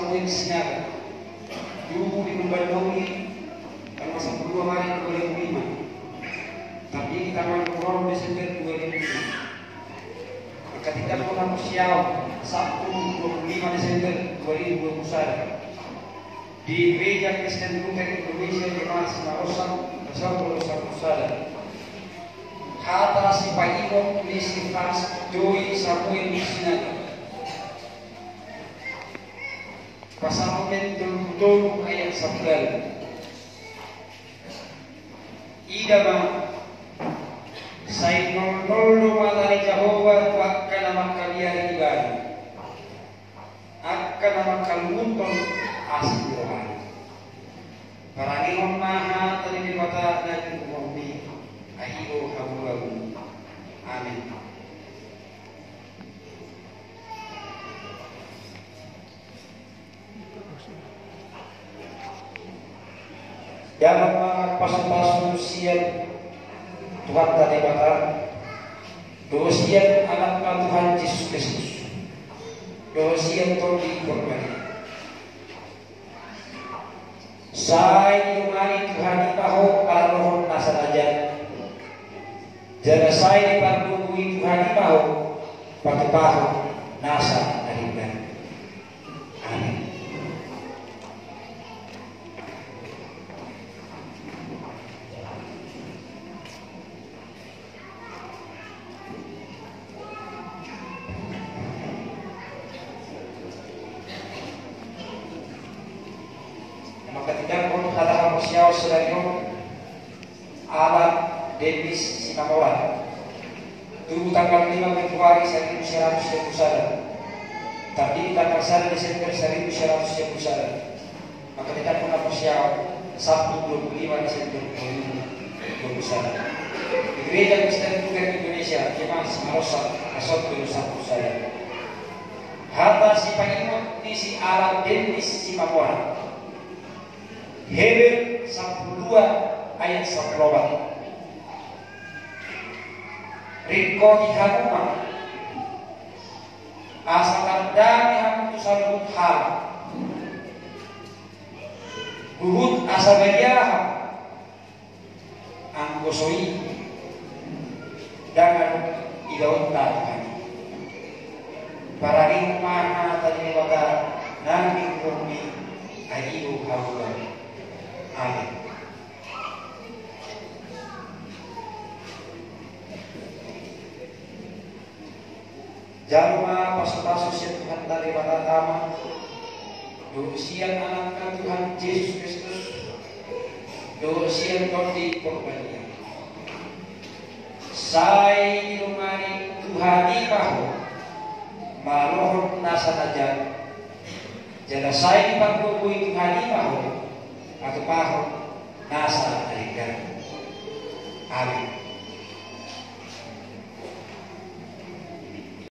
satu yang senyaga. Dulu di Membandauri tanggal 10 Maret 2005. Tapi di tanggal 2 Desember 2005. Ketika Tuhan Siau Sabtu 25 Desember 2021 di Gereja Kristen Luther Indonesia di Marosan bersama Pusara. Kata si Pak Imo Lisi Fas Joy Samuel Sinaga. Pasal betul ayat 9. Ida ma sai nollo matari Jehovah akan nama kalian ibadah. Akan nama kalunton asli rohani. Parangin maha tadi mata dan umumni ahiyo hamulahu. Amin. Dalam pasal-pasal siap Tuhan tadi mata dosian anak Tuhan Yesus Kristus. Dosian tolong korban. Saya lumari Tuhan ibaho arohon nasa aja. Jangan saya dipandungi Tuhan ibaho pakai paho nasa ahiran. Amin. Ketika pun kata Siau Sedario Alat Davis Sinamora dulu tanggal 5 Februari 1921 tapi tanggal 1 Desember 1921 maka kita pun Siau Sabtu 25 Desember 2021 di Gereja Kristen Luther Indonesia Jemaat Marosan Asot 2021 Hata si Pangimot di si Alat Davis Sinamora Hebel 12 ayat 10. Riko dihanuma asal dami hamutu salud hal Guhut asal beriah Anggosoi dengan idawat Tuhan para rimana tadi wata nanging bumi ayu hawlan. Amin. Jalma pasal Tuhan dari pertama dosian anak Tuhan Yesus Kristus dosian kondi korbannya saya lumari Tuhan ibaho malohon nasa najan jada saya pagkukuy Tuhan ibaho atau paho nasa aligan. Amin.